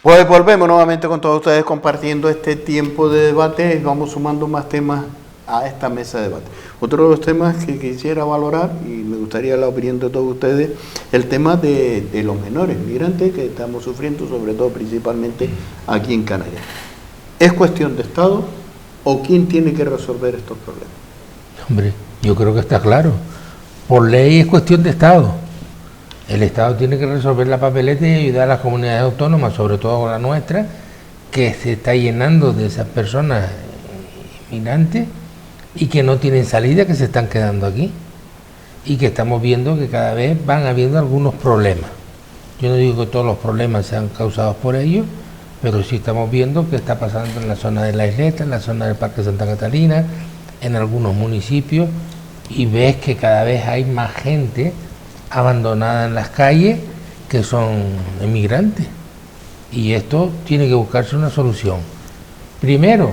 Pues volvemos nuevamente con todos ustedes compartiendo este tiempo de debate y vamos sumando más temas a esta mesa de debate. Otro de los temas que quisiera valorar, y me gustaría la opinión de todos ustedes, el tema de los menores migrantes que estamos sufriendo, sobre todo principalmente aquí en Canarias. ¿Es cuestión de Estado o quién tiene que resolver estos problemas? Hombre, yo creo que está claro. Por ley es cuestión de Estado. El Estado tiene que resolver la papeleta y ayudar a las comunidades autónomas, sobre todo la nuestra, que se está llenando de esas personas migrantes y que no tienen salida, que se están quedando aquí y que estamos viendo que cada vez van habiendo algunos problemas. Yo no digo que todos los problemas sean causados por ellos, pero sí estamos viendo que está pasando en la zona de la isleta, en la zona del Parque Santa Catalina, en algunos municipios, y ves que cada vez hay más gente abandonada en las calles que son inmigrantes, y esto tiene que buscarse una solución. Primero,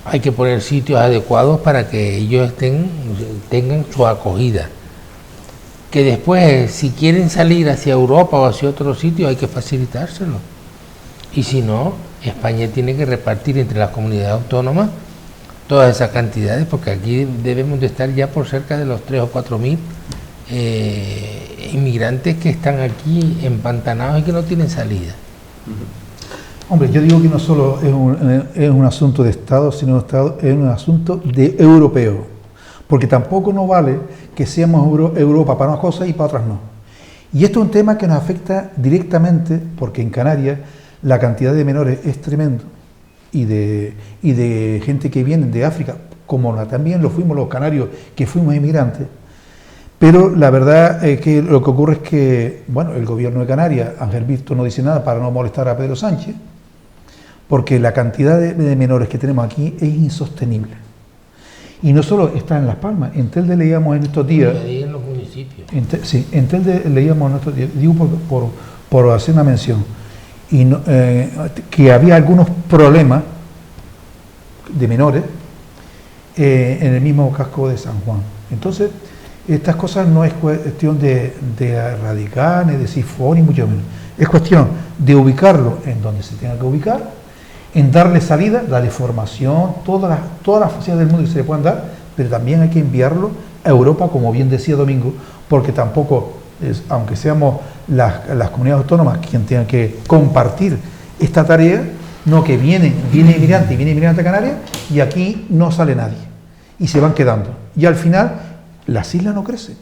hay que poner sitios adecuados para que ellos tengan su acogida, que después si quieren salir hacia Europa o hacia otro sitio hay que facilitárselo, y si no, España tiene que repartir entre las comunidades autónomas todas esas cantidades, porque aquí debemos de estar ya por cerca de los 3 o 4 mil inmigrantes que están aquí empantanados y que no tienen salida. Hombre, yo digo que no solo es un asunto de Estado, sino es un asunto de europeo, porque tampoco nos vale que seamos Europa para unas cosas y para otras no. Y esto es un tema que nos afecta directamente, porque en Canarias la cantidad de menores es tremendo, y de gente que viene de África, como también lo fuimos los canarios que fuimos inmigrantes. Pero la verdad es que lo que ocurre es que, bueno, el gobierno de Canarias, Ángel Víctor, no dice nada para no molestar a Pedro Sánchez, porque la cantidad de menores que tenemos aquí es insostenible. Y no solo está en Las Palmas, en Telde leíamos en estos días... En los municipios. Sí, en Telde leíamos en estos días, digo por hacer una mención, y no, que había algunos problemas de menores en el mismo casco de San Juan. Entonces, estas cosas no es cuestión de erradicar, ni de sifón, ni mucho menos. Es cuestión de ubicarlo en donde se tenga que ubicar, en darle salida, darle formación, todas las facilidades del mundo que se le puedan dar, pero también hay que enviarlo a Europa, como bien decía Domingo, porque tampoco, aunque seamos las comunidades autónomas quien tengan que compartir esta tarea, no que viene inmigrante a Canarias y aquí no sale nadie y se van quedando. Y al final las islas no crecen.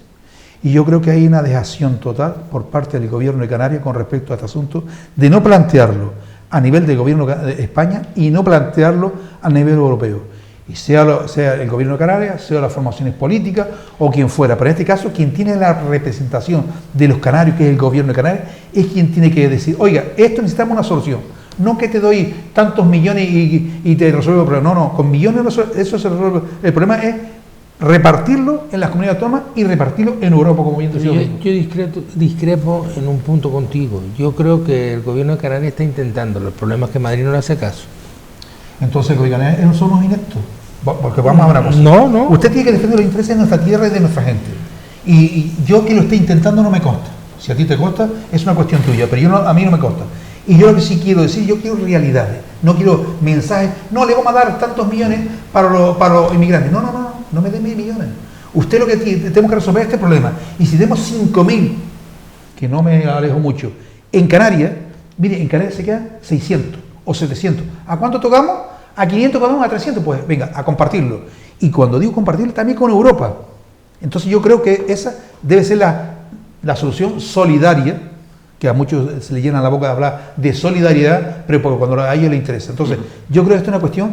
Y yo creo que hay una dejación total por parte del gobierno de Canarias con respecto a este asunto, de no plantearlo a nivel del gobierno de España y no plantearlo a nivel europeo. Y sea el gobierno de Canarias, sea las formaciones políticas o quien fuera. Pero en este caso, quien tiene la representación de los canarios, que es el gobierno de Canarias, es quien tiene que decir, oiga, esto necesitamos una solución. No que te doy tantos millones y te resuelvo el problema. No, con millones eso se resuelve. El problema es repartirlo en las comunidades autónomas y repartirlo en Europa, como bien decía. Yo discrepo en un punto contigo. Yo creo que el gobierno de Canarias está intentando. El problema es que Madrid no le hace caso. Entonces, Canarias no somos ineptos. Porque vamos a ver una cosa. No. Usted tiene que defender los intereses de nuestra tierra y de nuestra gente. Y yo que lo esté intentando no me consta. Si a ti te consta, es una cuestión tuya, pero a mí no me consta. Y yo lo que sí quiero decir, yo quiero realidades, no quiero mensajes, no le vamos a dar tantos millones para los inmigrantes. No me den 1.000 millones. Usted lo que tenemos que resolver este problema. Y si tenemos 5.000, que no me alejo mucho, en Canarias, mire, en Canarias se quedan 600 o 700. ¿A cuánto tocamos? A 500 cada uno, a 300, pues venga, a compartirlo. Y cuando digo compartirlo, también con Europa. Entonces yo creo que esa debe ser la solución solidaria, que a muchos se le llena la boca de hablar de solidaridad, pero porque cuando a ellos les interesa. Entonces, yo creo que esto es una cuestión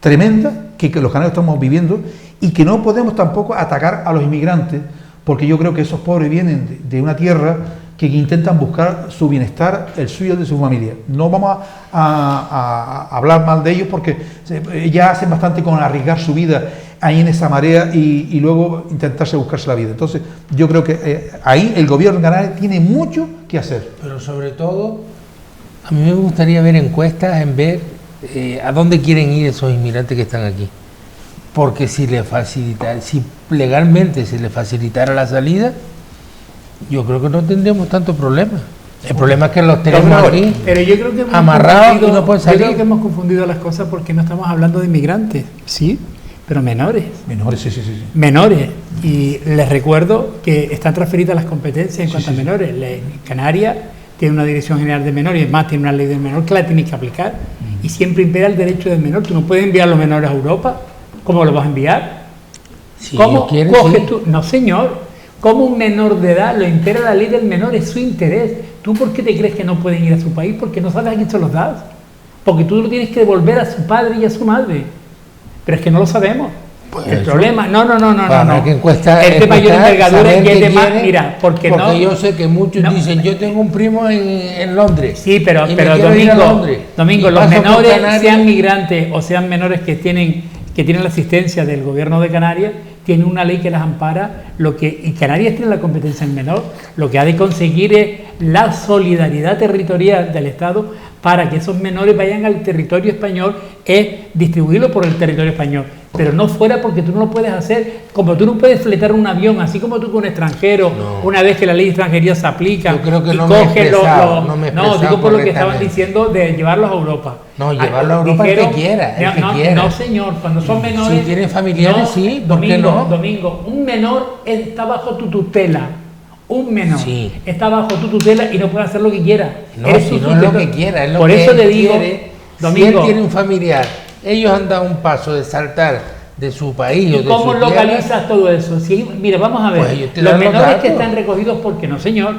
tremenda que los canarios estamos viviendo y que no podemos tampoco atacar a los inmigrantes, porque yo creo que esos pobres vienen de una tierra que intentan buscar su bienestar, el suyo y de su familia. No vamos a hablar mal de ellos porque ya hacen bastante con arriesgar su vida ahí en esa marea y luego intentarse buscarse la vida. Entonces, yo creo que ahí el gobierno de Canarias tiene mucho que hacer. Pero sobre todo, a mí me gustaría ver encuestas en ver a dónde quieren ir esos inmigrantes que están aquí. Porque si legalmente se les facilitara la salida, yo creo que no tendríamos tanto problema. El problema es que los tenemos aquí pero yo creo que amarrados y no pueden salir. Yo creo que hemos confundido las cosas porque no estamos hablando de inmigrantes, sí, pero menores. Menores, sí. Menores. Y les recuerdo que están transferidas las competencias en cuanto a menores. Canarias tiene una Dirección General de Menores y además tiene una ley del menor que la tienes que aplicar. Y siempre impera el derecho del menor. Tú no puedes enviar a los menores a Europa. ¿Cómo lo vas a enviar? Si ¿Cómo quieren, coges sí. tú? No, señor. ¿Cómo un menor de edad lo impera la ley del menor? Es su interés. ¿Tú por qué te crees que no pueden ir a su país? Porque no sabes a quién se los das. Porque tú lo tienes que devolver a su padre y a su madre. Pero es que no lo sabemos. Pues el eso, problema, no. Que encuesta, Es de mayor envergadura y es de más, quiere, mira, porque no. yo sé que muchos dicen, yo tengo un primo en Londres. Sí, pero Domingo, los menores, sean migrantes o sean menores que tienen la asistencia del gobierno de Canarias, tienen una ley que las ampara, y Canarias tiene la competencia en menor, lo que ha de conseguir es la solidaridad territorial del Estado para que esos menores vayan al territorio español, es distribuirlo por el territorio español, pero no fuera porque tú no lo puedes hacer, como tú no puedes fletar un avión, así como tú con un extranjero, una vez que la ley de extranjería se aplica, yo creo que y no me he coges expresado, no, digo por lo que estaban diciendo de llevarlos a Europa. No, llevarlo a Europa el que quiera, No, señor, cuando son menores... Si tienen familiares, sí, ¿por qué no? Domingo, un menor está bajo tu tutela. Un menor está bajo tu tutela y no puede hacer lo que quiera. No, si no es lo que quiera, es lo por que eso él te digo, quiere. Domingo, si él tiene un familiar, ellos han dado un paso de saltar de su país o ¿y de cómo su localizas tierra? todo eso? Mira, vamos a ver, Pues los menores que están recogidos, ¿por qué no, señor?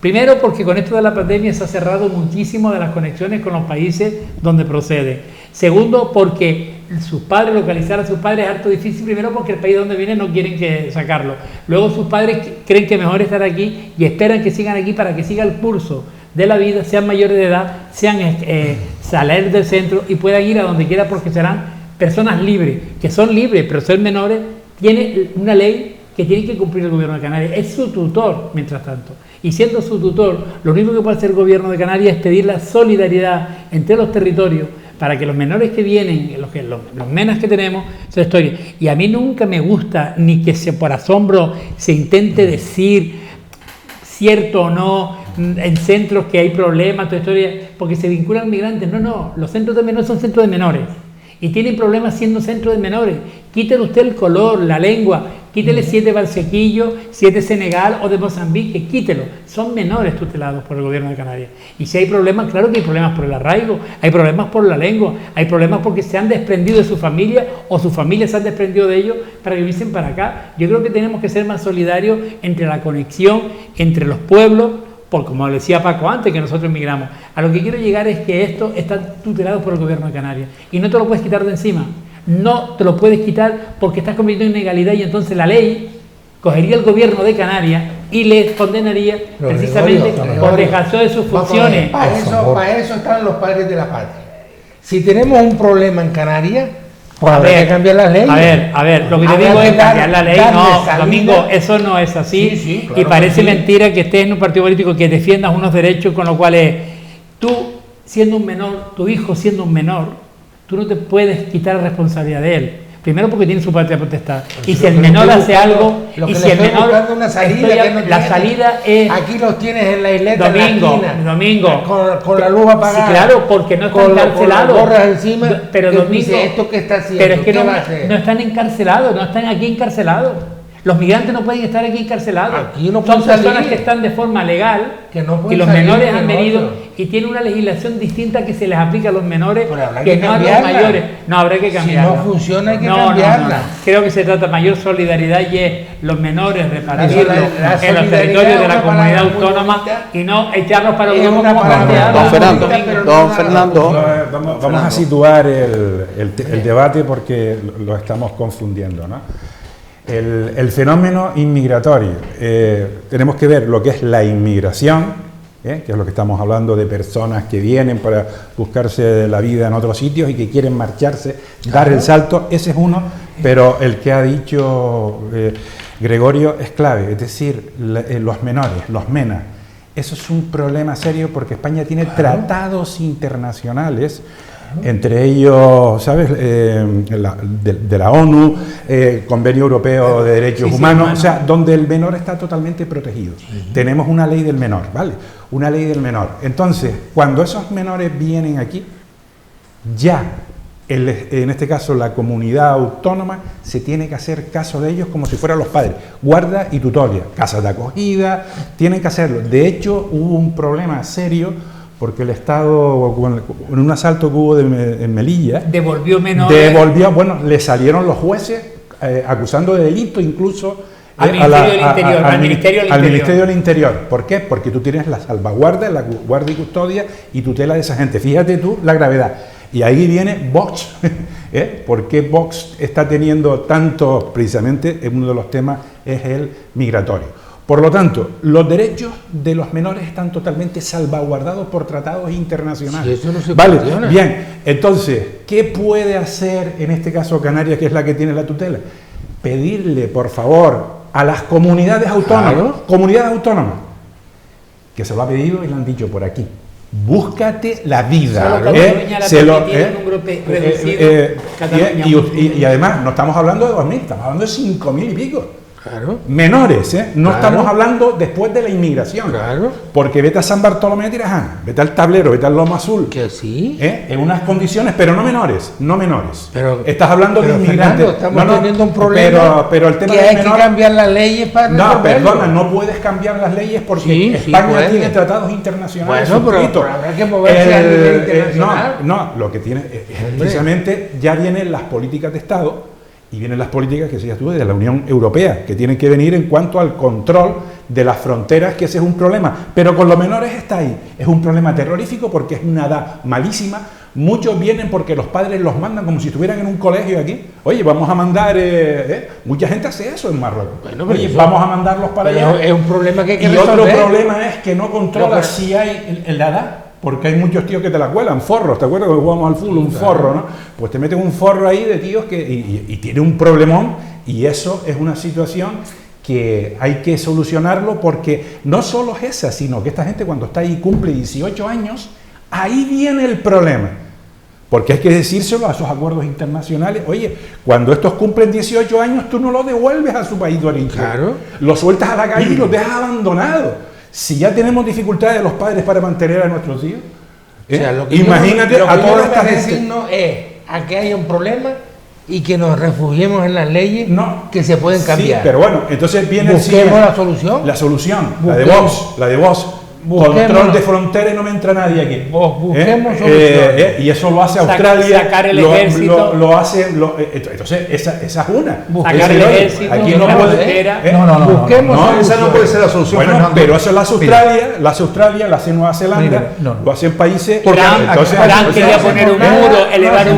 Primero, porque con esto de la pandemia se ha cerrado muchísimo de las conexiones con los países donde procede. Segundo, porque sus padres, localizar a sus padres es harto difícil. Primero, porque el país donde vienen no quieren que sacarlo. Luego, sus padres creen que mejor estar aquí y esperan que sigan aquí para que siga el curso de la vida, sean mayores de edad, sean salir del centro y puedan ir a donde quiera porque serán personas libres, que son libres, pero ser menores, tiene una ley que tiene que cumplir el gobierno de Canarias. Es su tutor, mientras tanto. Y siendo su tutor, lo único que puede hacer el gobierno de Canarias es pedir la solidaridad entre los territorios para que los menores que vienen, los menas que tenemos, esa historia. Y a mí nunca me gusta ni que por asombro se intente decir cierto o no en centros que hay problemas, toda historia, porque se vinculan migrantes. No, los centros de menores son centros de menores. Y tienen problemas siendo centros de menores. Quítele usted el color, la lengua, quítele 7 Valsequillo, 7 Senegal o de Mozambique, quítelo. Son menores tutelados por el gobierno de Canarias. Y si hay problemas, claro que hay problemas por el arraigo, hay problemas por la lengua, hay problemas porque se han desprendido de su familia o sus familias se han desprendido de ellos para que viesen para acá. Yo creo que tenemos que ser más solidarios entre la conexión entre los pueblos, porque como decía Paco antes, que nosotros emigramos. A lo que quiero llegar es que esto está tutelado por el gobierno de Canarias y no te lo puedes quitar de encima. No te lo puedes quitar porque estás cometiendo ilegalidad y entonces la ley cogería el gobierno de Canarias y le condenaría precisamente por dejarse de sus funciones. Para eso están los padres de la patria. Si tenemos un problema en Canarias, pues habrá que cambiar las leyes. A ver, lo que te digo es cambiar la ley. No, Domingo, eso no es así. Sí, claro, y parece mentira que estés en un partido político que defiendas unos derechos con los cuales tú, siendo un menor, tu hijo siendo un menor, tú no te puedes quitar responsabilidad de él. Primero porque tiene su patria potestad. Y si el menor hace algo, y si el menor una salida la salida es aquí los tienes en la isleta Domingo con la luz apagada. Sí, claro, porque no están encarcelados. Con las gorras encima. Pero Domingo, dice, ¿esto qué está haciendo? Pero es que no están encarcelados, no están aquí encarcelados. Los migrantes no pueden estar aquí encarcelados. Aquí no son pueden personas salir. que están de forma legal, que no y los salir menores han venido y tienen una legislación distinta que se les aplica a los menores que no a los mayores. No, habrá que cambiarla. Si no funciona hay que cambiarla. No. Creo que se trata de mayor solidaridad y es los menores repartirlos en los territorios de la comunidad autónoma y no echarlos para el Don Fernando. Vamos a situar el debate porque lo estamos confundiendo, ¿no? El fenómeno inmigratorio, tenemos que ver lo que es la inmigración, que es lo que estamos hablando de personas que vienen para buscarse la vida en otros sitios y que quieren marcharse, dar el salto, ese es uno, pero el que ha dicho Gregorio es clave, es decir, los menores, los MENA, eso es un problema serio porque España tiene tratados internacionales Entre ellos, ¿sabes? De la ONU, Convenio Europeo de Derechos Humanos, o sea, donde el menor está totalmente protegido. Tenemos una ley del menor, ¿vale? Una ley del menor. Entonces, cuando esos menores vienen aquí, ya, en este caso la comunidad autónoma, se tiene que hacer caso de ellos como si fueran los padres. Guarda y tutoria, casas de acogida, tienen que hacerlo. De hecho, hubo un problema serio porque el Estado, en un asalto que hubo en Melilla, devolvió menores. Bueno, le salieron los jueces acusando de delito incluso al Ministerio del Interior. ¿Por qué? Porque tú tienes la salvaguarda, la guardia y custodia y tutela de esa gente. Fíjate tú la gravedad. Y ahí viene Vox. ¿Por qué Vox está teniendo tanto? Precisamente, uno de los temas es el migratorio. Por lo tanto, los derechos de los menores están totalmente salvaguardados por tratados internacionales. Sí, eso no se vale, cuestiona. bien. Entonces, ¿qué puede hacer en este caso Canarias, que es la que tiene la tutela? Pedirle, por favor, a las comunidades autónomas, que se lo ha pedido y lo han dicho por aquí. Búscate la vida. Y además, no estamos hablando de 2.000, estamos hablando de 5.000 y pico. Claro. Menores, no estamos hablando después de la inmigración. Claro. Porque vete a San Bartolomé de Tirajana, vete al Tablero, vete al Loma Azul. Que sí. En unas condiciones, pero no menores. Pero, estás hablando de inmigrantes. Fernando, estamos teniendo un problema pero el tema que hay que cambiar las leyes para resolverlo. Perdona, no puedes cambiar las leyes porque España tiene tratados internacionales. Bueno, pero habrá que moverse a nivel internacional. Lo que tiene precisamente ya vienen las políticas de Estado. Y vienen las políticas que decías tú de la Unión Europea, que tienen que venir en cuanto al control de las fronteras, que ese es un problema. Pero con los menores está ahí. Es un problema terrorífico porque es una edad malísima. Muchos vienen porque los padres los mandan como si estuvieran en un colegio aquí. Oye, vamos a mandar... Mucha gente hace eso en Marruecos. Bueno, oye, vamos a mandarlos para allá. Es un problema que hay que resolver. resolver. Otro problema es que no controlas si hay la edad. Porque hay muchos tíos que te la cuelan, forros, ¿te acuerdas que jugamos al fútbol? Un forro, ¿no? Pues te meten un forro ahí de tíos que y tiene un problemón, y eso es una situación que hay que solucionarlo, porque no solo es esa, sino que esta gente cuando está ahí cumple 18 años, ahí viene el problema. Porque hay que decírselo a esos acuerdos internacionales. Oye, cuando estos cumplen 18 años, tú no los devuelves a su país de origen. Claro. Los sueltas a la calle y los dejas abandonados. Si ya tenemos dificultades los padres para mantener a nuestros hijos, o sea, lo que imagínate a toda esta gente. Decirnos es a que haya un problema y que nos refugiemos en las leyes que se pueden cambiar. Sí, pero bueno, entonces viene Busquemos la solución. La solución, la de Vox. Control de frontera y no me entra nadie aquí. Busquemos soluciones. Y eso lo hace Australia. Sacar el ejército. Lo hace. Entonces, esa es una. Sacar el ejército. Aquí no puede. No, esa no puede ser la solución. Bueno, Fernando. pero eso la hace Australia, la hace Nueva Zelanda, lo hacen países. Trump quería poner un muro, elevar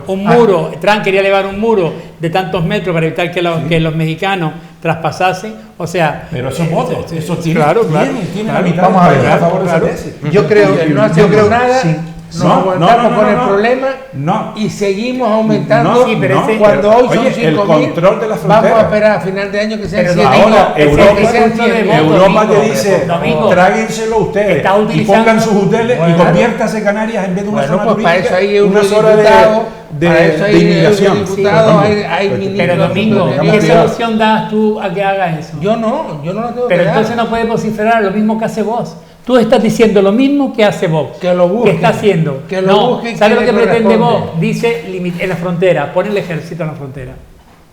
un muro. Trump quería elevar un muro de tantos metros para evitar que los mexicanos traspasasen, o sea... Pero esos votos, eso tiene, claro, tiene la mitad vamos a ver, a favor de esa tesis. Yo creo nada, nos aguantamos con el problema y seguimos aumentando. Cuando hoy son 5.000, vamos a esperar a final de año que sean 7.000. Ahora Europa te dice, tráguenselo ustedes y pongan sus hoteles y conviértase Canarias en vez de una zona turística, una zona de inmigración. Pero Domingo, ¿qué solución das tú a que haga eso? Yo no la tengo. Pero entonces no puedes vociferar lo mismo que hace Vox. Tú estás diciendo lo mismo que hace Vox. Que lo busquen. ¿Qué está haciendo? Que lo busquen. ¿Sabes lo que pretende Vox? Dice en la frontera, pone el ejército en la frontera,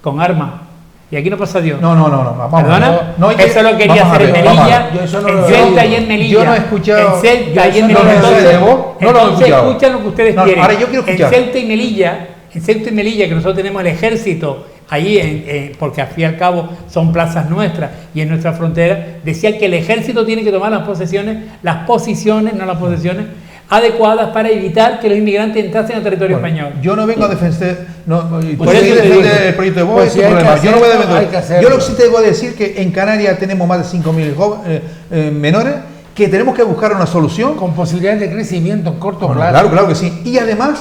con armas. Y aquí no pasa Dios. No. ¿Perdona? Eso lo quería hacer en Melilla, en Celta y en Melilla. Yo no he escuchado. En Celta y en Melilla. Entonces escuchan lo que ustedes quieren. Ahora yo quiero escuchar. En Celta y Melilla, que nosotros tenemos el ejército allí, porque al fin y al cabo son plazas nuestras y en nuestra frontera, decía que el ejército tiene que tomar las posiciones adecuadas para evitar que los inmigrantes entrasen al territorio español. Yo no vengo a defender, el proyecto de Vox, yo no voy a defender. Yo lo que sí te voy a decir que en Canarias tenemos más de 5.000 menores, que tenemos que buscar una solución. Con posibilidades de crecimiento en corto plazo. Claro que sí. Y además,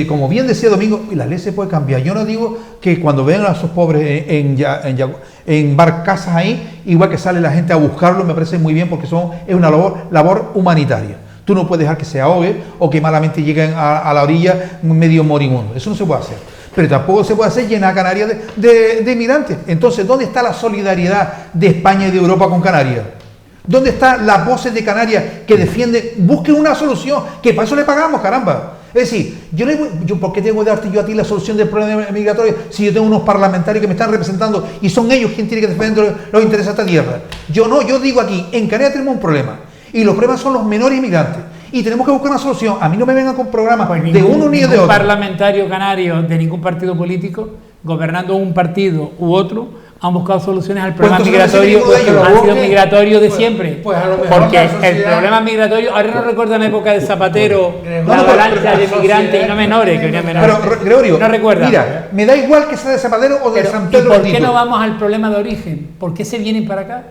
como bien decía Domingo, la ley se puede cambiar. Yo no digo que cuando vengan a esos pobres en barcazas ahí, igual que sale la gente a buscarlos, me parece muy bien porque es una labor humanitaria. Tú no puedes dejar que se ahogue o que malamente lleguen a la orilla medio moribundo. Eso no se puede hacer. Pero tampoco se puede hacer llenar Canarias de inmigrantes. Entonces, ¿dónde está la solidaridad de España y de Europa con Canarias? ¿Dónde están las voces de Canarias que defienden? Busquen una solución, que para eso le pagamos, caramba. Es decir, yo ¿por qué tengo que darte yo a ti la solución del problema migratorio si yo tengo unos parlamentarios que me están representando y son ellos quienes tienen que defender los intereses de esta tierra? Yo no, yo digo aquí, en Canarias tenemos un problema y los problemas son los menores inmigrantes y tenemos que buscar una solución. A mí no me vengan con programas de uno ni de otro. Parlamentario canario de ningún partido político, gobernando un partido u otro, han buscado soluciones al problema migratorio, han sido migratorios de siempre. Pues a lo mejor porque el problema migratorio, ahora no recuerdo en la época de Zapatero, la avalancha de migrantes y no menores, que venían menores. Pero, Gregorio, no recuerda. Mira, me da igual que sea de Zapatero o de San Pedro. ¿Y por qué no vamos al problema de origen? ¿Por qué se vienen para acá?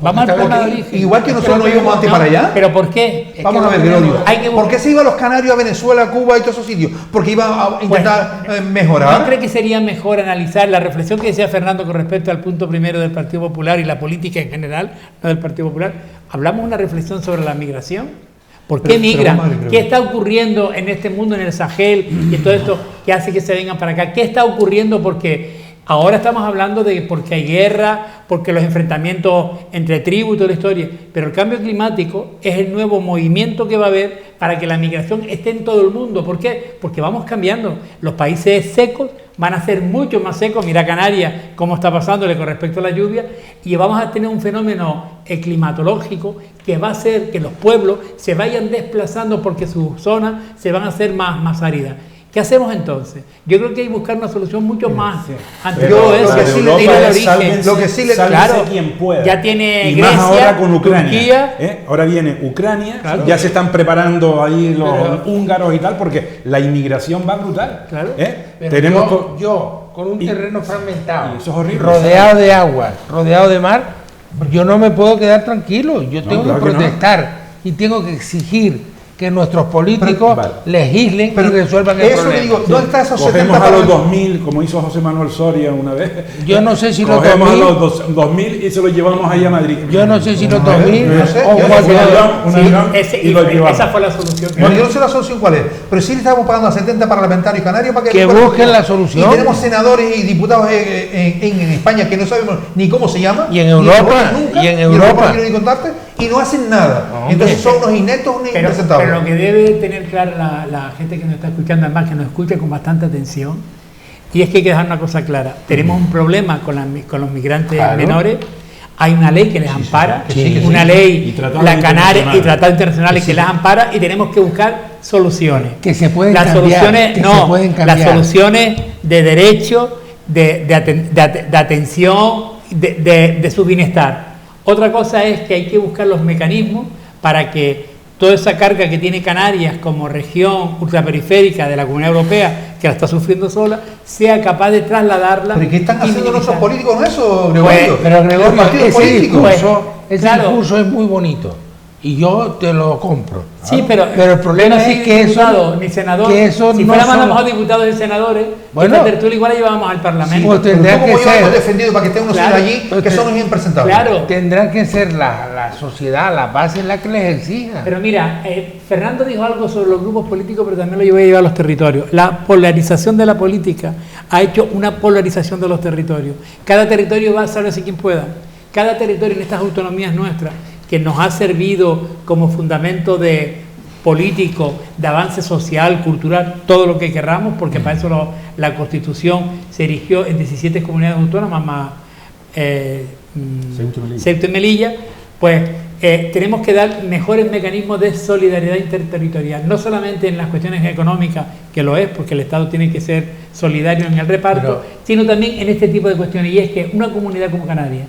Vamos al problema de origen. Igual que nosotros nos íbamos antes para allá. ¿Pero por qué? Vamos a ver, Gregorio. ¿Por qué se iban los canarios a Venezuela, a Cuba y todos esos sitios? Porque iban a intentar mejorar. ¿No cree que sería mejor analizar la reflexión que decía Fernando con respecto al punto primero del Partido Popular y la política en general, no del Partido Popular? Hablamos una reflexión sobre la migración. ¿Por qué migran? ¿Qué está ocurriendo en este mundo, en el Sahel y todo esto que hace que se vengan para acá? ¿Qué está ocurriendo? Porque ahora estamos hablando de porque hay guerra, porque los enfrentamientos entre tribus y toda la historia, pero el cambio climático es el nuevo movimiento que va a haber para que la migración esté en todo el mundo. ¿Por qué? Porque vamos cambiando. Los países secos van a ser mucho más secos. Mira Canarias, cómo está pasándole con respecto a la lluvia, y vamos a tener un fenómeno climatológico que va a hacer que los pueblos se vayan desplazando porque sus zonas se van a hacer más áridas. ¿Qué hacemos entonces? Yo creo que hay que buscar una solución mucho más ante todo eso. Lo que sí le claro, quien pueda. Ya tiene y Grecia, más ahora con Ucrania. Turquía. Ahora viene Ucrania, claro. Ya se están preparando ahí los húngaros y tal, porque la inmigración va brutal. Claro. Tenemos yo con un terreno fragmentado, y eso es horrible, rodeado de agua, rodeado de mar, yo no me puedo quedar tranquilo. Yo tengo que protestar y tengo que exigir que nuestros políticos legislen y resuelvan el problema. Digo, ¿dónde está esos Cogemos a los 2000, como hizo José Manuel Soria una vez. Yo no sé si los 2000... Cogemos a los 2000 y se los llevamos ahí a Madrid. Yo no sé si los 2000 esa fue la solución. Bueno, yo no sé la solución cuál es, pero sí le estamos pagando a 70 parlamentarios canarios para que busquen la solución. Y tenemos senadores y diputados en España que no sabemos ni cómo se llama. Y en Europa. Y en Europa no quiero ni contarte. Y no hacen nada. No, entonces son unos ineptos, unos impresentables. Pero lo que debe tener claro la gente que nos está escuchando, además que nos escucha con bastante atención, y es que hay que dejar una cosa clara. Tenemos un problema con los migrantes menores. Hay una ley que les ampara, una ley, la Canaria y tratados internacionales que les ampara, y tenemos que buscar soluciones. Que se pueden las cambiar. Soluciones, las soluciones de derecho, de atención, de su bienestar. Otra cosa es que hay que buscar los mecanismos para que toda esa carga que tiene Canarias como región ultraperiférica de la Comunidad Europea, que la está sufriendo sola, sea capaz de trasladarla. ¿Pero qué están haciendo nuestros políticos con eso, Gregorio? Pero Gregorio, ese claro. discurso es muy bonito y yo te lo compro. Sí, pero el problema es que diputado, ni senador, que eso si no fuéramos a son... lo mejor diputados y senadores, bueno, esta tertulia igual la llevábamos al Parlamento. Pues tendrá que ser, hemos defendido para que estén unos allí que son unos impresentables. Claro. Tendrá que ser la sociedad, la base en la que les exija. Pero mira, Fernando dijo algo sobre los grupos políticos, pero también lo voy a llevar a los territorios. La polarización de la política ha hecho una polarización de los territorios. Cada territorio va a salvarse quien pueda. Cada territorio en estas autonomías nuestras, que nos ha servido como fundamento de político, de avance social, cultural, todo lo que querramos, porque para eso la Constitución se erigió en 17 comunidades autónomas más Ceuta y Melilla, pues tenemos que dar mejores mecanismos de solidaridad interterritorial, no solamente en las cuestiones económicas, que lo es, porque el Estado tiene que ser solidario en el reparto, sino también en este tipo de cuestiones, y es que una comunidad como Canarias,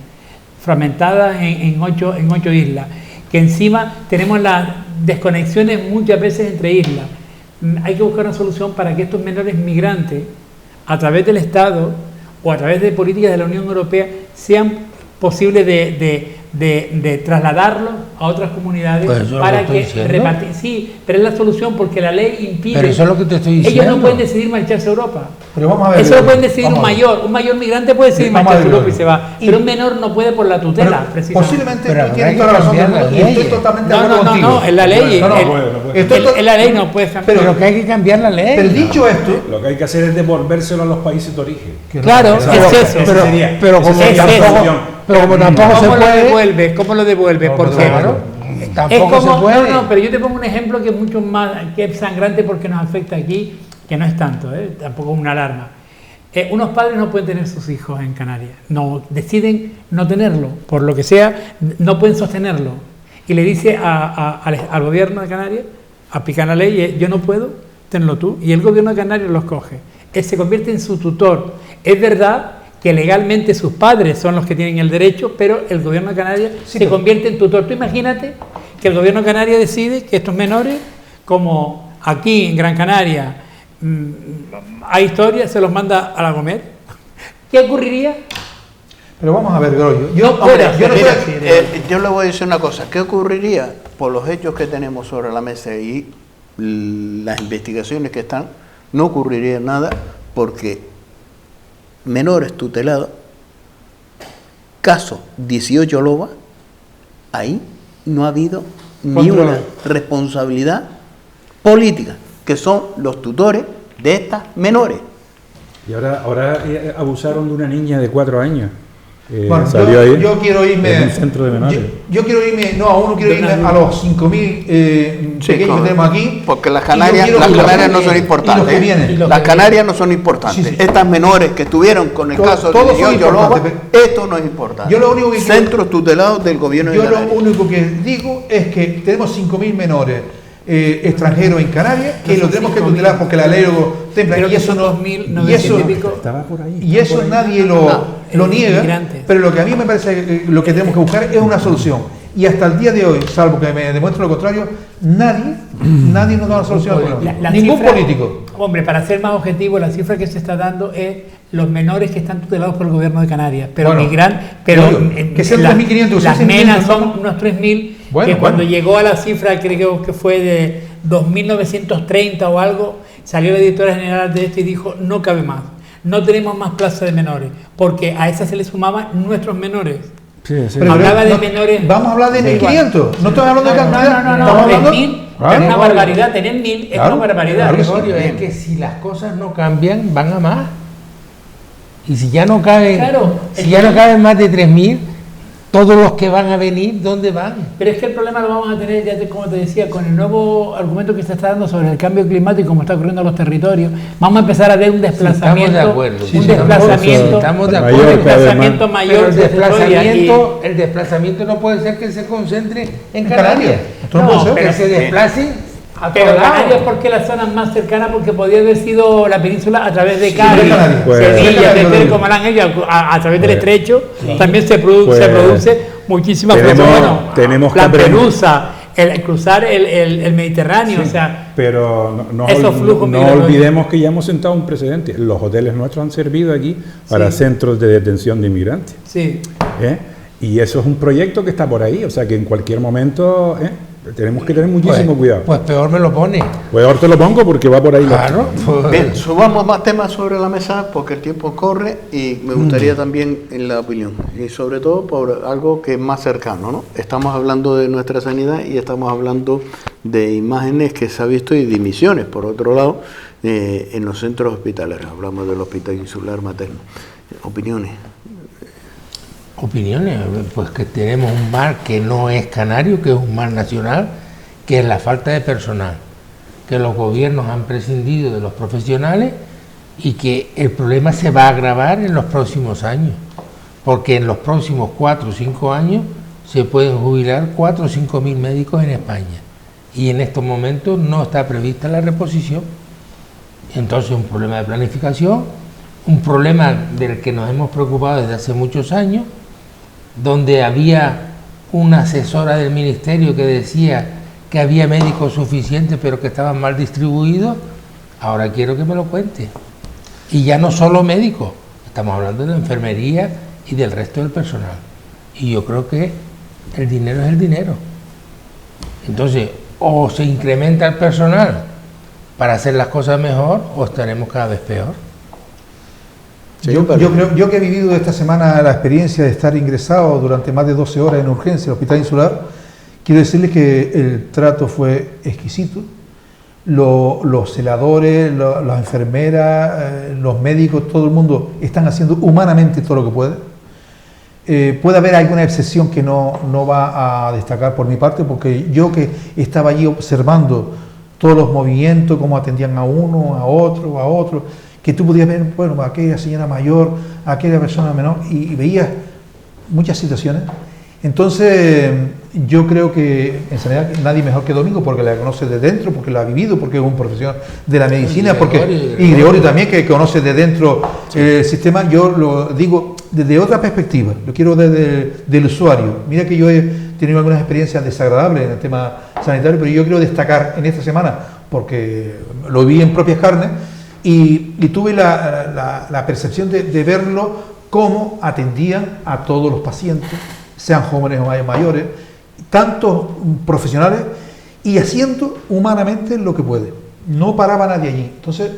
fragmentadas en 8 islas, que encima tenemos las desconexiones muchas veces entre islas. Hay que buscar una solución para que estos menores migrantes, a través del Estado o a través de políticas de la Unión Europea, sean posibles de trasladarlos a otras comunidades Pues eso es lo para que que estoy diciendo. repartir. Sí, pero es la solución porque la ley impide. Pero eso es lo que te estoy diciendo. Ellos no pueden decidir marcharse a Europa. Pero vamos a ver. Eso lo pueden decidir vamos un a ver. mayor. Un mayor migrante puede decidir Vamos a marcharse a ver, Europa y se va. y- Pero un menor no puede por la tutela, Bueno, precisamente. posiblemente Pero tú habrá tienes que toda la razón del cambiar mundo las y estoy leyes. totalmente de No, acuerdo no, no, contigo. no, en la ley. No, no, puede, no puede. estoy En la ley no puedes cambiar. Pero que hay que cambiar la ley. Pero dicho esto, Lo que hay que hacer es devolvérselo a los países de origen. que no- Claro, Esa- es pero, eso. pero, sería- pero como esa sería la tampoco, solución. pero como tampoco se ¿Cómo lo puede, devuelves? ¿Cómo lo devuelves? No, Porque claro, es tampoco como, se puede. no, pero yo te pongo un ejemplo que es mucho más, que es sangrante porque nos afecta aquí, que no es tanto, tampoco es una alarma. Unos padres no pueden tener sus hijos en Canarias, no deciden no tenerlo, por lo que sea, no pueden sostenerlo. Y le dice al gobierno de Canarias, aplican la ley, yo no puedo, tenlo tú. Y el gobierno de Canarias los coge. Él se convierte en su tutor. Es verdad que legalmente sus padres son los que tienen el derecho, pero el gobierno de Canarias Sí, se pero- convierte en tutor. Tú imagínate que el gobierno de Canarias decide que estos menores, como aquí en Gran Canaria hay historias, se los manda a la comer. ¿Qué ocurriría? Pero vamos a ver, Groyo. Yo, No hombre, puede yo no Mira, estoy- yo le voy a decir una cosa. ¿Qué ocurriría por los hechos que tenemos sobre la mesa y las investigaciones que están? No ocurriría nada porque menores tutelados, caso 18 Loba, ahí no ha habido ni Control. una responsabilidad política, que son los tutores de estas menores. Y ahora abusaron de una niña de 4 años. Bueno, Salió ahí. yo quiero irme. En un centro de menores. Yo quiero irme, no, a uno quiero irme a los 5.000 pequeños que tenemos aquí. Porque las Y yo Canarias, quiero- las y los Canarias que- no son y los que importantes. vienen. Y los Las que Canarias no son importantes. Sí, sí. Estas menores que estuvieron con el Todos- caso de todos son 18 Loba, importantes, esto no es importante. Yo lo único que quiero- Centros tutelados del gobierno de Yo lo Canarias. único que digo es que tenemos 5.000 menores extranjeros en Canarias que No lo son tenemos que 5.000. tutelar porque la ley lo templa. Creo Y que eso son no, 2.900 y pico. Estaba por ahí. y eso nadie lo niega, inmigrantes. pero lo que a mí me parece que lo que tenemos que buscar es una solución. Y hasta el día de hoy, salvo que me demuestre lo contrario, nadie nos da una solución al problema. La Ningún cifra- político. Hombre, para ser más objetivo, la cifra que se está dando es los menores que están tutelados por el gobierno de Canarias. Pero Bueno, pero digo, que sean las- 3.500, las 6.500, menas son ¿no? unos 3.000, Bueno, que cuando bueno. llegó a la cifra, creo que fue de 2.930 o algo, salió la directora general de esto y dijo, no cabe más. No tenemos más plazas de menores, porque a esas se le sumaban nuestros menores. Sí, sí. Pero Hablaba de no- menores. Vamos a hablar de Da igual. 1.500. No estoy hablando de No, cantidad. no, Estamos hablando. 3.000 Claro. es una barbaridad. Tener 1.000 es Claro, una barbaridad. claro que sí. Gregorio, es que si las cosas no cambian, van a más. Y si ya no caben, Claro, si ya no caben más de 3.000, todos los que van a venir, ¿dónde van? Pero es que el problema lo vamos a tener, como te decía, con el nuevo argumento que se está dando sobre el cambio climático y cómo está ocurriendo en los territorios. Vamos a empezar a ver un desplazamiento. estamos de acuerdo. Un Sí, desplazamiento. estamos de Mayor, acuerdo. Un desplazamiento Pero mayor. Pero el de territorio el desplazamiento no puede ser que se concentre en En Canarias. Canarias. Esto no No, puede ser. Que se desplacen a Pero todos lados. Canarias, ¿por qué la zona más cercana? Porque podría haber sido la península a través de de Cádiz, Canarias. Pues- Sevilla, de Canarias, Teruel, lo como lo han hecho, a través del Pues- estrecho, también se Pues- produce muchísima Tenemos- fruta. Bueno, tenemos que la aprender. pelusa, el cruzar el Mediterráneo, o sea, Pero esos flujos no migratorios. olvidemos que ya hemos sentado un precedente. Los hoteles nuestros han servido aquí para Sí. centros de detención de inmigrantes. sí. ¿eh? Y eso es un proyecto que está por ahí, o sea que en cualquier momento tenemos que tener muchísimo cuidado. Pues peor me lo pone. Pues ahora te lo pongo porque va por ahí. Claro. pues- Bien, subamos más temas sobre la mesa porque el tiempo corre y me gustaría también en la opinión y sobre todo por algo que es más cercano, ¿no? Estamos hablando de nuestra sanidad y estamos hablando de imágenes que se ha visto y dimisiones, por otro lado, en los centros hospitalarios. Hablamos del Hospital Insular Materno. Opiniones. Opiniones, pues que tenemos un mal que no es canario, que es un mal nacional, que es la falta de personal, que los gobiernos han prescindido de los profesionales y que el problema se va a agravar en los próximos años, porque en los próximos 4 o 5 años se pueden jubilar 4 o 5 mil médicos en España y en estos momentos no está prevista la reposición. Entonces un problema de planificación, un problema del que nos hemos preocupado desde hace muchos años, donde había una asesora del ministerio que decía que había médicos suficientes pero que estaban mal distribuidos. Ahora quiero que me lo cuente. Y ya no solo médicos, estamos hablando de enfermería y del resto del personal. Y yo creo que el dinero es el dinero. Entonces, o se incrementa el personal para hacer las cosas mejor, o estaremos cada vez peor. Sí, yo que he vivido esta semana la experiencia de estar ingresado durante más de 12 horas en urgencia en el Hospital Insular, quiero decirles que el trato fue exquisito. Los celadores, las enfermeras, los médicos, todo el mundo están haciendo humanamente todo lo que puede. Puede haber alguna excepción que no va a destacar por mi parte, porque yo que estaba allí observando todos los movimientos, cómo atendían a uno, a otro, que tú podías ver, bueno, aquella señora mayor, aquella persona menor, y veías muchas situaciones. Entonces, yo creo que en sanidad nadie mejor que Domingo, porque la conoce de dentro, porque la ha vivido, porque es un profesional de la medicina, y Gregorio también, que conoce de dentro el sistema. Yo lo digo desde otra perspectiva, lo quiero desde del usuario. Mira que yo he tenido algunas experiencias desagradables en el tema sanitario, pero yo quiero destacar en esta semana, porque lo vi en propias carnes, y tuve la percepción de verlo cómo atendían a todos los pacientes, sean jóvenes o mayores, tantos profesionales, y haciendo humanamente lo que puede. No paraba nadie allí. Entonces,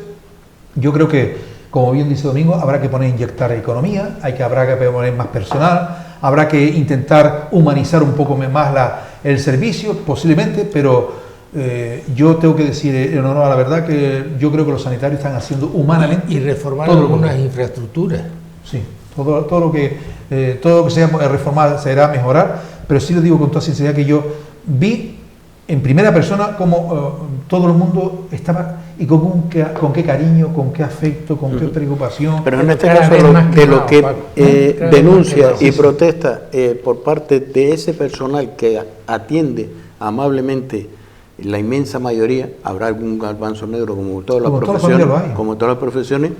yo creo que, como bien dice Domingo, habrá que inyectar economía, habrá que poner más personal, habrá que intentar humanizar un poco más el servicio, posiblemente, pero yo tengo que decir en honor a la verdad que yo creo que los sanitarios están haciendo humanamente y reformar todo algunas infraestructuras. Sí, todo lo que sea reformar será mejorar, pero sí lo digo con toda sinceridad que yo vi en primera persona cómo todo el mundo estaba, y con qué cariño, con qué afecto, con qué preocupación. Pero en este caso de lo que denuncia y protesta por parte de ese personal que atiende amablemente, la inmensa mayoría, habrá algún garbanzo negro como todas las profesiones,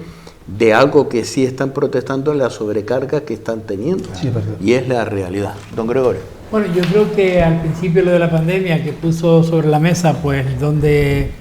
de algo que sí están protestando, la sobrecarga que están teniendo. Sí, y es la realidad. Don Gregorio. Bueno, yo creo que al principio lo de la pandemia que puso sobre la mesa, pues donde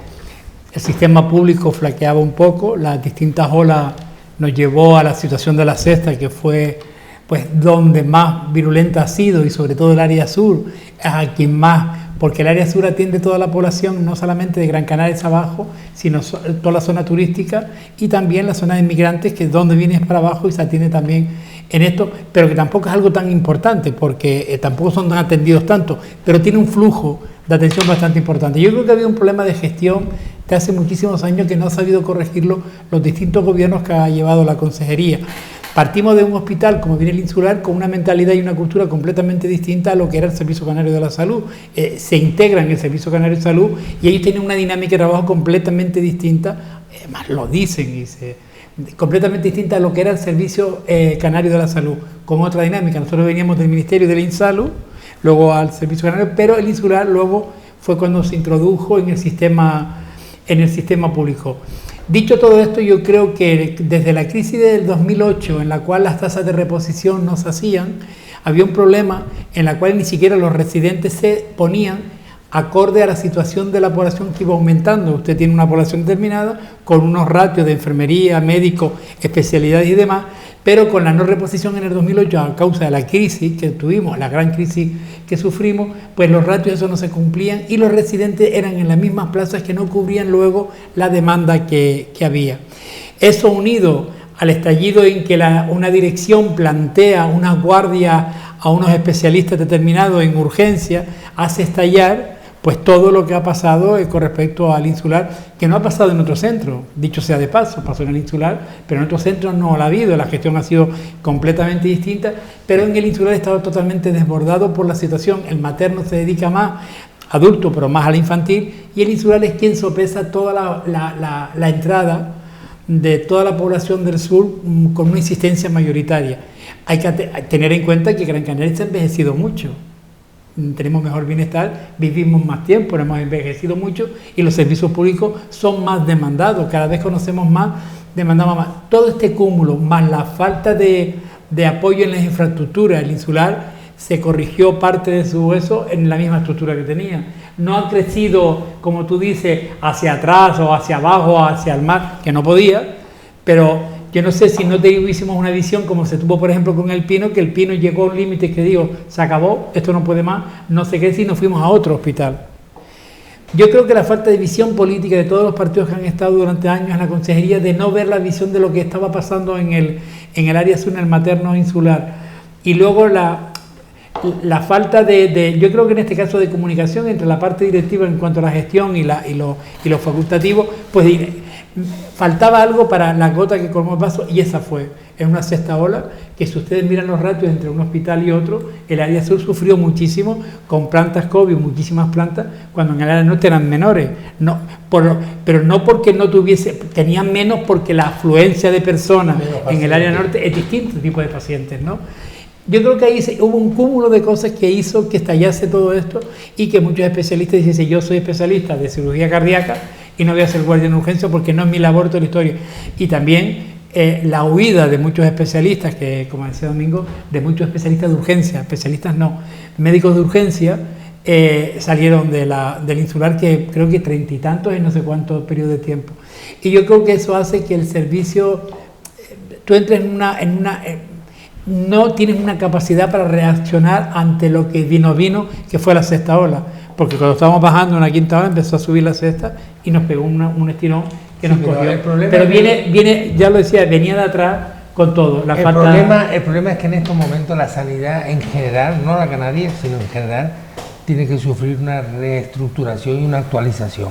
el sistema público flaqueaba un poco, las distintas olas nos llevó a la situación de la sexta, que fue pues donde más virulenta ha sido, y sobre todo el área sur, a quien más, porque el área sur atiende toda la población, no solamente de Gran Canaria abajo, sino toda la zona turística y también la zona de inmigrantes, que es donde vienes para abajo y se atiende también en esto, pero que tampoco es algo tan importante, porque tampoco son tan atendidos tanto, pero tiene un flujo de atención bastante importante. Yo creo que ha habido un problema de gestión de hace muchísimos años que no ha sabido corregirlo los distintos gobiernos que ha llevado la consejería. Partimos de un hospital, como viene el Insular, con una mentalidad y una cultura completamente distinta a lo que era el Servicio Canario de la Salud. Se integra en el Servicio Canario de Salud y ellos tienen una dinámica de trabajo completamente distinta, además lo dicen, completamente distinta a lo que era el Servicio Canario de la Salud, con otra dinámica. Nosotros veníamos del Ministerio del Insalud, luego al Servicio Canario, pero el Insular luego fue cuando se introdujo en el sistema público. Dicho todo esto, yo creo que desde la crisis del 2008, en la cual las tasas de reposición no se hacían, había un problema en la cual ni siquiera los residentes se ponían acorde a la situación de la población que iba aumentando. Usted tiene una población determinada con unos ratios de enfermería, médicos, especialidades y demás, pero con la no reposición en el 2008, a causa de la crisis que tuvimos, la gran crisis que sufrimos, pues los ratios eso no se cumplían y los residentes eran en las mismas plazas que no cubrían luego la demanda que había. Eso unido al estallido en que una dirección plantea una guardia a unos especialistas determinados en urgencia, hace estallar pues todo lo que ha pasado con respecto al Insular, que no ha pasado en otro centro, dicho sea de paso, pasó en el Insular, pero en otros centros no lo ha habido, la gestión ha sido completamente distinta, pero en el Insular estaba totalmente desbordado por la situación. El materno se dedica más adulto, pero más al infantil, y el Insular es quien sopesa toda la entrada de toda la población del sur con una insistencia mayoritaria. Hay que tener en cuenta que Gran Canaria se ha envejecido mucho. Tenemos mejor bienestar, vivimos más tiempo, hemos envejecido mucho y los servicios públicos son más demandados, cada vez conocemos más, demandamos más. Todo este cúmulo, más la falta de apoyo en las infraestructuras, el Insular se corrigió parte de su eso en la misma estructura que tenía. No ha crecido, como tú dices, hacia atrás o hacia abajo, hacia el mar, que no podía, pero yo no sé si no tuviésemos una visión como se tuvo, por ejemplo, con el Pino, que el Pino llegó a un límite que digo, se acabó, esto no puede más, no sé qué, si nos fuimos a otro hospital. Yo creo que la falta de visión política de todos los partidos que han estado durante años en la consejería, de no ver la visión de lo que estaba pasando en el área sur, en el materno insular, y luego la falta yo creo que en este caso de comunicación entre la parte directiva en cuanto a la gestión y lo facultativo, pues faltaba algo para la gota que colmó el vaso, y esa fue, en una sexta ola, que si ustedes miran los ratios entre un hospital y otro, el área sur sufrió muchísimo con plantas COVID, muchísimas plantas, cuando en el área norte eran menores, pero no porque no tenían menos, porque la afluencia de personas en el área norte es distinto tipo de pacientes, ¿no? Yo creo que ahí hubo un cúmulo de cosas que hizo que estallase todo esto, y que muchos especialistas dicen: yo soy especialista de cirugía cardíaca y no voy a ser guardia en urgencia porque no es mi labor toda la historia. Y también la huida de muchos especialistas, que como decía Domingo, de muchos especialistas de urgencia, especialistas no, médicos de urgencia, salieron del insular, que creo que 30 y tantos en no sé cuánto periodo de tiempo. Y yo creo que eso hace que el servicio, tú entres no tienes una capacidad para reaccionar ante lo que vino, que fue la sexta ola, porque cuando estábamos bajando una quinta ola empezó a subir la sexta y nos pegó un estirón que nos cogió. Pero viene, ya lo decía, venía de atrás con todo. El problema es que en estos momentos la sanidad en general, no la canaria, sino en general, tiene que sufrir una reestructuración y una actualización.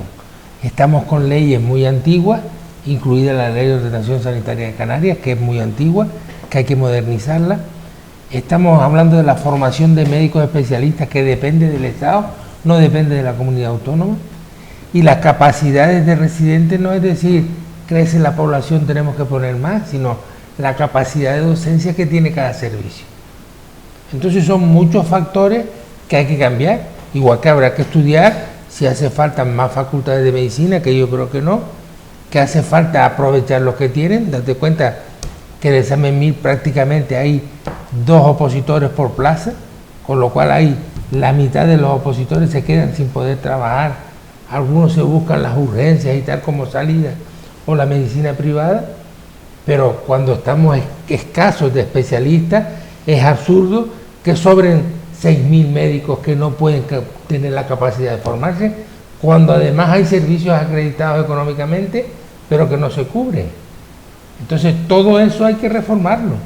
Estamos con leyes muy antiguas, incluida la Ley de Ordenación Sanitaria de Canarias, que es muy antigua, que hay que modernizarla. Estamos hablando de la formación de médicos especialistas, que depende del Estado, no depende de la comunidad autónoma. Y las capacidades de residentes no es decir, crece la población, tenemos que poner más, sino la capacidad de docencia que tiene cada servicio. Entonces son muchos factores que hay que cambiar, igual que habrá que estudiar si hace falta más facultades de medicina, que yo creo que no, que hace falta aprovechar los que tienen. Date cuenta que en el examen 1000 prácticamente hay 2 opositores por plaza, con lo cual hay la mitad de los opositores se quedan sin poder trabajar, algunos se buscan las urgencias y tal como salida, o la medicina privada, pero cuando estamos escasos de especialistas, es absurdo que sobren 6.000 médicos que no pueden tener la capacidad de formarse, cuando además hay servicios acreditados económicamente, pero que no se cubren. Entonces todo eso hay que reformarlo.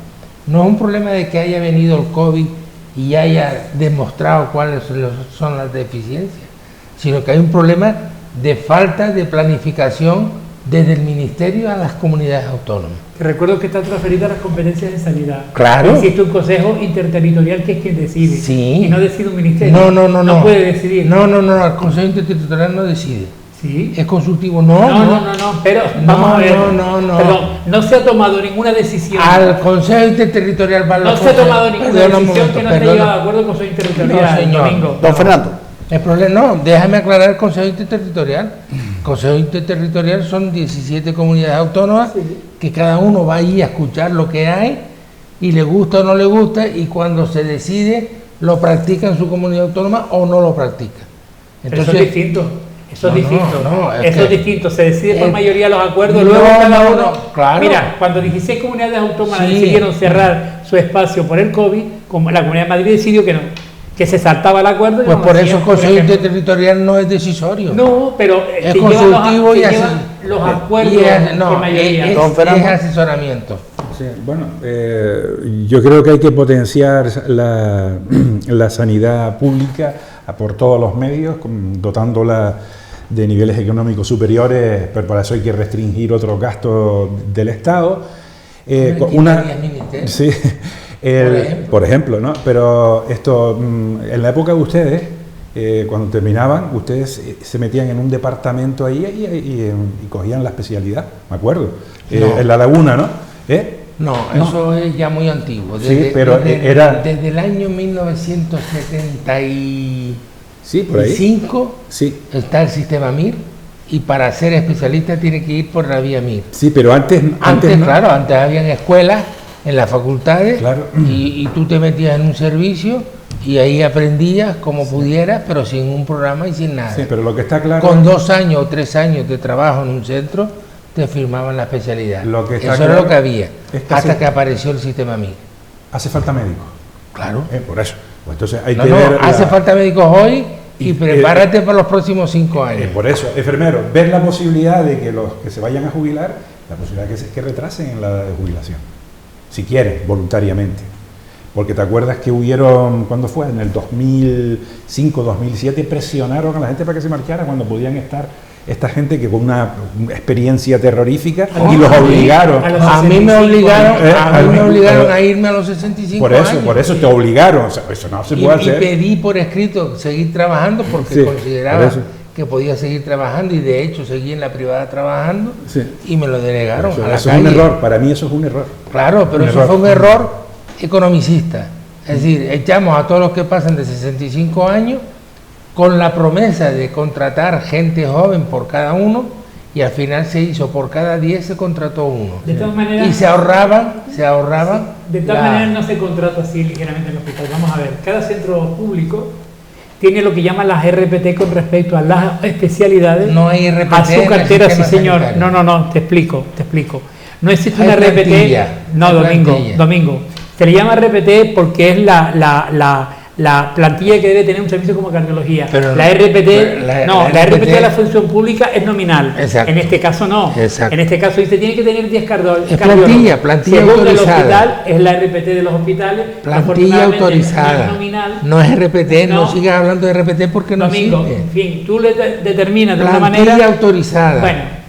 No es un problema de que haya venido el COVID y haya demostrado cuáles son las deficiencias, sino que hay un problema de falta de planificación desde el Ministerio a las comunidades autónomas. Te recuerdo que está transferida a las competencias de sanidad. Claro. Existe un consejo interterritorial que es quien decide. Sí. Y no decide un ministerio. No puede decidir. No, el consejo interterritorial no decide. Sí. Es consultivo. Pero vamos a ver. Perdón, no se ha tomado ninguna decisión. Al consejo interterritorial va no se ha tomado ninguna decisión que no esté llegado de acuerdo con el consejo interterritorial. No, señor. Domingo. Don Fernando. El problema, no, déjame aclarar el consejo interterritorial. El consejo interterritorial son 17 comunidades autónomas, sí, que cada uno va ahí a escuchar lo que hay y le gusta o no le gusta, y cuando se decide lo practica en su comunidad autónoma o no lo practica. Entonces, eso es distinto. Eso es distinto. Eso es distinto. Se decide por mayoría los acuerdos. Luego cada uno. Claro. Mira, cuando 16 comunidades autónomas Sí. decidieron cerrar su espacio por el COVID, como la Comunidad de Madrid decidió que no, que se saltaba el acuerdo. Pues por eso el Consejo Interterritorial no es decisorio. No, pero es consultivo y los acuerdos por mayoría. Es asesoramiento. Sí, bueno, yo creo que hay que potenciar la sanidad pública por todos los medios, dotándola de niveles económicos superiores, pero para eso hay que restringir otros gastos del Estado. Sí, por ejemplo, ¿no? Pero esto, en la época de ustedes, cuando terminaban, ustedes se metían en un departamento ahí y cogían la especialidad, me acuerdo, en La Laguna, ¿no? No, eso es ya muy antiguo. Sí, pero era... Desde el año 1975 sí, por ahí. Sí. Está el sistema MIR, y para ser especialista tiene que ir por la vía MIR. Sí, pero antes no. Claro, antes habían escuelas en las facultades, claro, y tú te metías en un servicio y ahí aprendías como pudieras, pero sin un programa y sin nada. Sí, pero lo que está claro... Con 2 años o 3 años de trabajo en un centro, te firmaban la especialidad. Eso era lo que había, hasta que apareció el sistema MIR. ¿Hace falta médicos? Claro. Por eso. Pues entonces hay que ver... Hace falta médicos hoy Y prepárate para los próximos 5 años. Por eso, enfermero, ver la posibilidad de que los que se vayan a jubilar, la posibilidad que retrasen en la edad de jubilación, si quieren, voluntariamente. Porque te acuerdas que hubieron, ¿cuándo fue? En el 2005, 2007, presionaron a la gente para que se marchara cuando podían estar esta gente que con una experiencia terrorífica y los obligaron. A mí me obligaron a irme a los 65 años. Por eso te obligaron, o sea, eso no se puede hacer. Y pedí por escrito seguir trabajando porque consideraba que podía seguir trabajando y de hecho seguí en la privada trabajando y me lo denegaron a la eso calle. Es un error, para mí eso es un error. Claro, pero eso fue un error economicista. Es decir, echamos a todos los que pasan de 65 años con la promesa de contratar gente joven por cada uno y al final se hizo por cada 10 se contrató uno. De todas maneras, y se ahorraban. De todas maneras no se contrata así ligeramente en el hospital. Vamos a ver, cada centro público tiene lo que llaman las RPT con respecto a las especialidades. No hay RPT. A su cartera, sí señor. Sanitario. No, te explico. No existe Hay una plantilla, RPT. No, hay Domingo. plantilla. Se le llama RPT porque es la plantilla que debe tener un servicio como cardiología. Pero la RPT, la RPT de la función pública es nominal. Exacto. En este caso no. Exacto. En este caso dice tiene que tener 10 cardiólogos. Es plantilla Según autorizada. el hospital es la RPT de los hospitales. Plantilla autorizada. No es nominal. No es RPT, no sigas hablando de RPT porque no Domingo, sirve. en fin, tú le determinas de una Plantilla manera. autorizada. Bueno,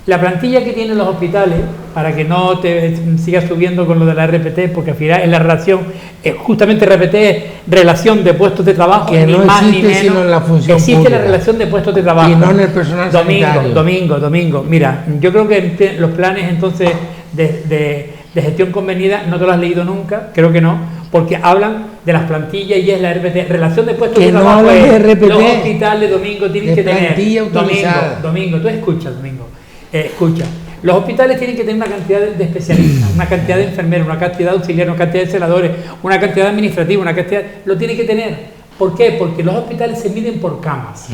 la plantilla que tienen los hospitales, para que no te sigas subiendo con lo de la RPT, porque al final es la relación, justamente RPT es relación de puestos de trabajo, que ni no más ni existe menos. sino en la función existe pública. La relación de puestos de trabajo. Y no en el personal sanitario. Domingo. Mira, yo creo que los planes entonces de gestión convenida no te lo has leído nunca, creo que no, porque hablan de las plantillas y es la RPT, relación de puestos que de trabajo. No hablan de RPT. Los hospitales, Domingo, tienen de que tener. Plantilla autorizada. Domingo, tú escuchas, Domingo. Escucha, los hospitales tienen que tener una cantidad de especialistas, una cantidad de enfermeros, una cantidad de auxiliares, una cantidad de celadores, una cantidad de administrativos, una cantidad... Lo tienen que tener. ¿Por qué? Porque los hospitales se miden por camas.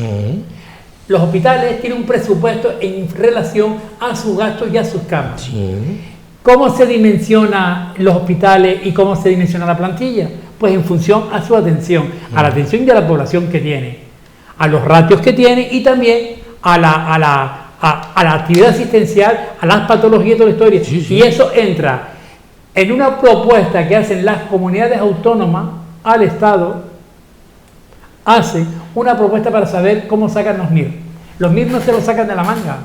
Los hospitales tienen un presupuesto en relación a sus gastos y a sus camas. ¿Cómo se dimensiona los hospitales y cómo se dimensiona la plantilla? Pues en función a su atención, a la atención de la población que tiene, a los ratios que tiene y también a la actividad asistencial, a las patologías y toda la historia. Y eso entra en una propuesta que hacen las comunidades autónomas al Estado, hacen una propuesta para saber cómo sacan los MIR. Los MIR no se los sacan de la manga.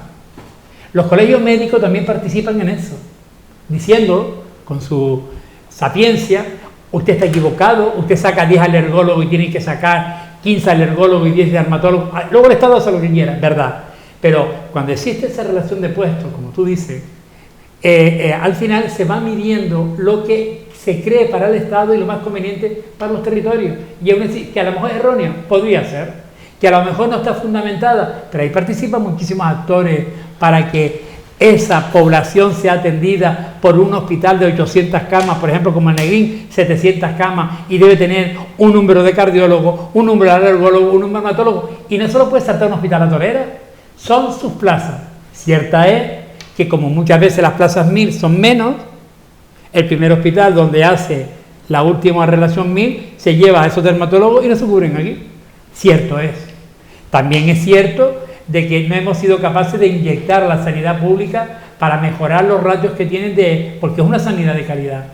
Los colegios médicos también participan en eso, diciendo con su sapiencia, usted está equivocado, usted saca 10 alergólogos y tiene que sacar 15 alergólogos y 10 dermatólogos. Luego el Estado hace lo que quiera, ¿verdad? Pero cuando existe esa relación de puestos, como tú dices, al final se va midiendo lo que se cree para el Estado y lo más conveniente para los territorios. Y aún así, que a lo mejor es erróneo, podría ser, que a lo mejor no está fundamentada, pero ahí participan muchísimos actores para que esa población sea atendida por un hospital de 800 camas, por ejemplo, como en Negrín, 700 camas, y debe tener un número de cardiólogos, un número de alergólogos, un número de hematólogos, y no solo puede saltar un hospital a Torera, son sus plazas. Cierta es que como muchas veces las plazas MIR son menos, el primer hospital donde hace la última relación MIR se lleva a esos dermatólogos y no se cubren aquí. Cierto es. También es cierto de que no hemos sido capaces de inyectar a la sanidad pública para mejorar los ratios que tienen porque es una sanidad de calidad.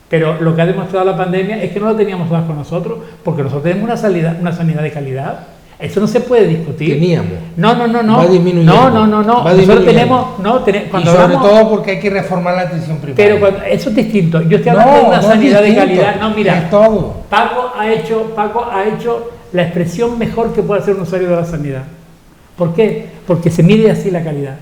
Pero lo que ha demostrado la pandemia es que no lo teníamos todas con nosotros, porque nosotros tenemos una sanidad de calidad. Eso no se puede discutir. Teníamos. No. Va disminuyendo. No. Nosotros tenemos... cuando sobre todo porque hay que reformar la atención primaria. Pero eso es distinto. Yo estoy hablando de una sanidad de calidad. No, mira. Es todo. Paco ha hecho la expresión mejor que puede hacer un usuario de la sanidad. ¿Por qué? Porque se mide así la calidad.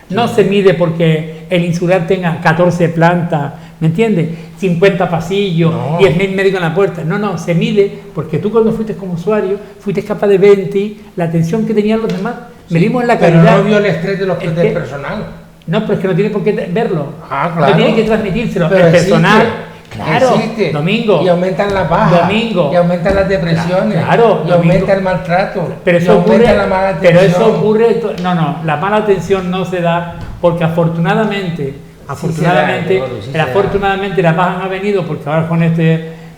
No se mide porque el insular tenga 14 plantas, ¿me entiendes? 50 pasillos, 10.000 médicos en la puerta. No, se mide porque tú cuando fuiste como usuario, fuiste capaz de ver en ti la atención que tenían los demás. Medimos la calidad. Pero no vio el estrés del personal. No, pero es que no tiene por qué verlo. Claro. No tiene que transmitírselo. Pero el personal... Claro, existe. Domingo. Y aumentan las bajas. Domingo. Y aumentan las depresiones. Claro. Y aumenta el maltrato. Pero eso ocurre, la mala atención. Pero eso ocurre... la mala atención no se da porque afortunadamente las bajas han venido porque ahora con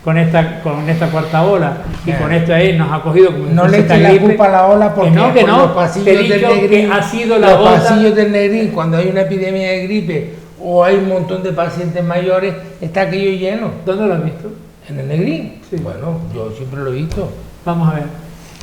con esta cuarta ola y con esto ahí nos ha cogido como No le echen la culpa a la ola porque que por no, los pasillos te he del dicho Negrín, que ha sido la los ola. pasillos del Negrín, cuando hay una epidemia de gripe o hay un montón de pacientes mayores, está aquello lleno. ¿Dónde lo has visto? ¿En el Negrín? Sí. Bueno, yo siempre lo he visto. Vamos a ver.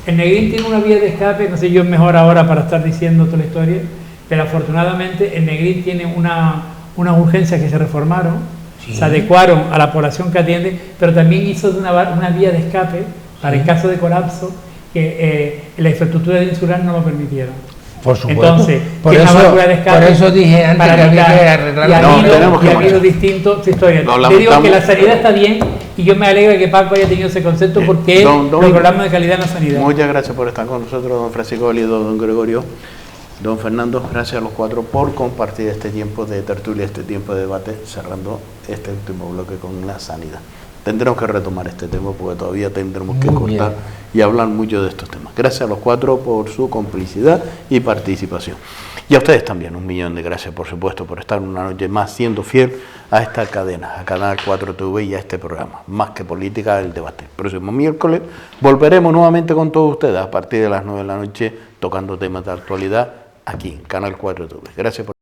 El Negrín tiene una vía de escape, no sé yo es mejor ahora para estar diciendo toda la historia, pero afortunadamente el Negrín tiene unas urgencias que se reformaron, Sí. se adecuaron a la población que atiende, pero también hizo de una vía de escape para el caso de colapso que la infraestructura de insular no lo permitieron. Por supuesto. Entonces, por ¿qué es eso, una válvula de escape? por eso dije antes Para que había evitar- que arreglar y ha No, habido, tenemos que y ha habido marchar. distintos historias. Lo Te digo que la lamentamos. sanidad está bien y yo me alegra que Paco haya tenido ese concepto porque él Don- los programas de calidad en la sanidad. Muchas gracias por estar con nosotros, don Francisco Valido, don Gregorio, don Fernando. Gracias a los cuatro por compartir este tiempo de tertulia, este tiempo de debate, cerrando este último bloque con la sanidad. Tendremos que retomar este tema porque todavía tendremos que Muy cortar bien. y hablar mucho de estos temas. Gracias a los cuatro por su complicidad y participación. Y a ustedes también, 1.000.000 de gracias, por supuesto, por estar una noche más siendo fiel a esta cadena, a Canal 4 TV y a este programa, Más que Política, el debate. El próximo miércoles volveremos nuevamente con todos ustedes a partir de las 9 de la noche, tocando temas de actualidad aquí en Canal 4 TV. Gracias por